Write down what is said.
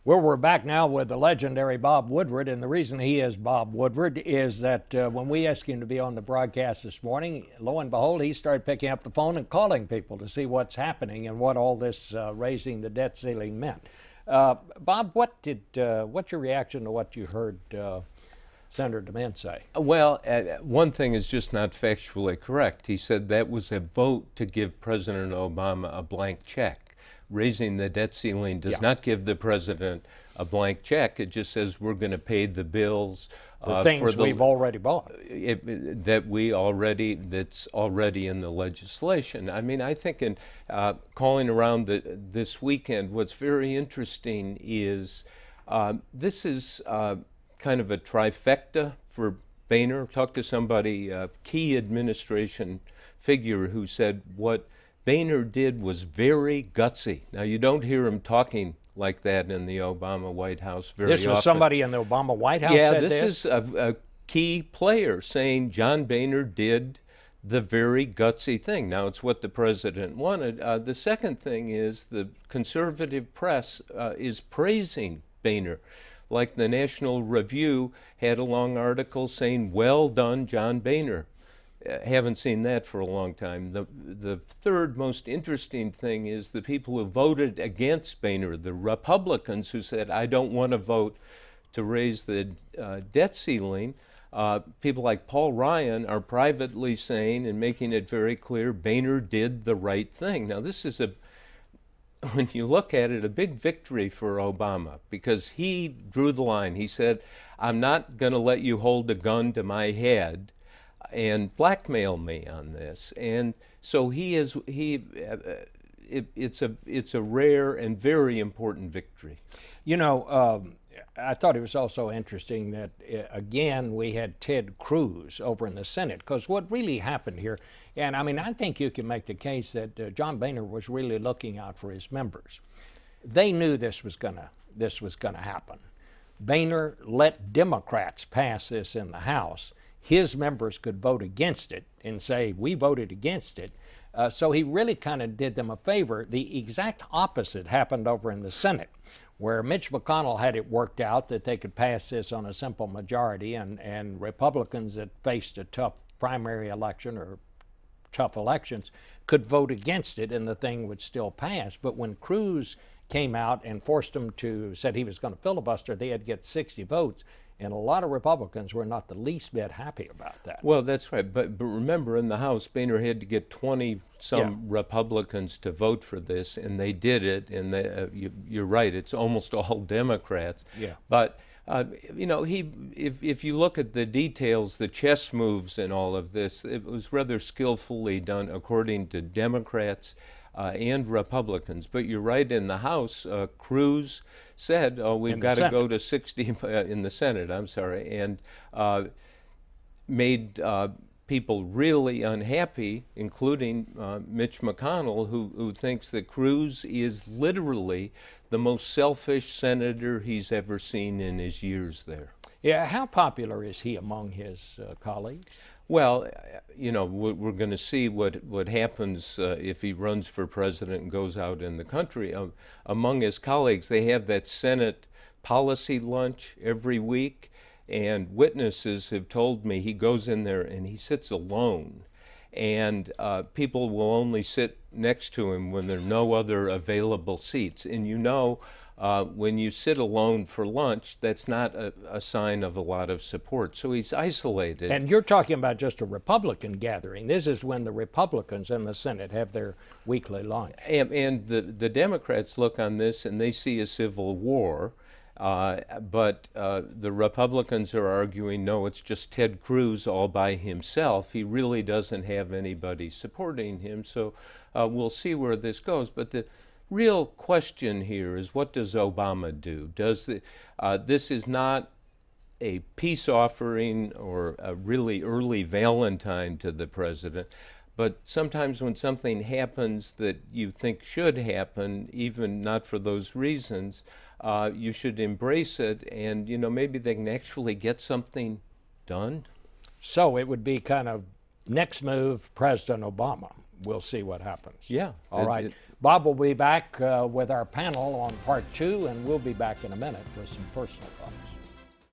Well, we're back now with the legendary Bob Woodward, and the reason he is Bob Woodward is that when we asked him to be on the broadcast this morning, lo and behold, he started picking up the phone and calling people to see what's happening and what all this raising the debt ceiling meant. Bob, what's your reaction to what you heard Senator DeMint say? Well, one thing is just not factually correct. He said that was a vote to give President Obama a blank check. Raising the debt ceiling does not give the president a blank check. It just says we're going to pay the bills the things for we've already bought. That's already in the legislation. I mean, I think in calling around this weekend, what's very interesting is this is kind of a trifecta for Boehner. Talked to somebody, a key administration figure, who said what Boehner did was very gutsy. Now, you don't hear him talking like that in the Obama White House very often. This was somebody in the Obama White House said this? Is a key player saying John Boehner did the very gutsy thing. Now, it's what the president wanted. The second thing is the conservative press is praising Boehner. Like the National Review had a long article saying, "Well done, John Boehner." Haven't seen that for a long time. The third most interesting thing is the people who voted against Boehner, the Republicans who said, I don't want to vote to raise the debt ceiling. People like Paul Ryan are privately saying and making it very clear Boehner did the right thing. Now, this is when you look at it, a big victory for Obama, because he drew the line. He said, I'm not going to let you hold a gun to my head and blackmail me on this. And so it's a rare and very important victory. You know, I thought it was also interesting that, again, we had Ted Cruz over in the Senate, because what really happened here, and I mean, I think you can make the case that John Boehner was really looking out for his members. They knew this was gonna happen. Boehner let Democrats pass this in the House. His members could vote against it and say, we voted against it. So he really kind of did them a favor. The exact opposite happened over in the Senate, where Mitch McConnell had it worked out that they could pass this on a simple majority, and Republicans that faced a tough primary election or tough elections could vote against it and the thing would still pass. But when Cruz came out and forced him to, said he was going to filibuster, they had to get 60 votes. And a lot of Republicans were not the least bit happy about that. Well, that's right. But remember, in the House, Boehner had to get 20-some Republicans to vote for this, and they did it. And you're right, it's almost all Democrats. Yeah. But, you know, if you look at the details, the chess moves and all of this, it was rather skillfully done according to Democrats and Republicans. But you're right, in the House, Cruz said, oh, we've got to go to 60 in the Senate, I'm sorry, and made people really unhappy, including Mitch McConnell, who thinks that Cruz is literally the most selfish senator he's ever seen in his years there. Yeah, how popular is he among his colleagues? Well, you know, we're going to see what happens if he runs for president and goes out in the country. Among his colleagues, they have that Senate policy lunch every week, and witnesses have told me he goes in there and he sits alone, and people will only sit next to him when there are no other available seats. And you know, when you sit alone for lunch, that's not a sign of a lot of support. So he's isolated. And you're talking about just a Republican gathering. This is when the Republicans in the Senate have their weekly lunch. And the Democrats look on this and they see a civil war. But the Republicans are arguing, no, it's just Ted Cruz all by himself. He really doesn't have anybody supporting him. So we'll see where this goes. But the real question here is, what does Obama do? This is not a peace offering or a really early Valentine to the president, but sometimes when something happens that you think should happen, even not for those reasons, you should embrace it, and you know, maybe they can actually get something done. So it would be kind of next move, President Obama. we'll see what happens. Yeah. All right. Bob will be back with our panel on part 2, and we'll be back in a minute with some personal thoughts.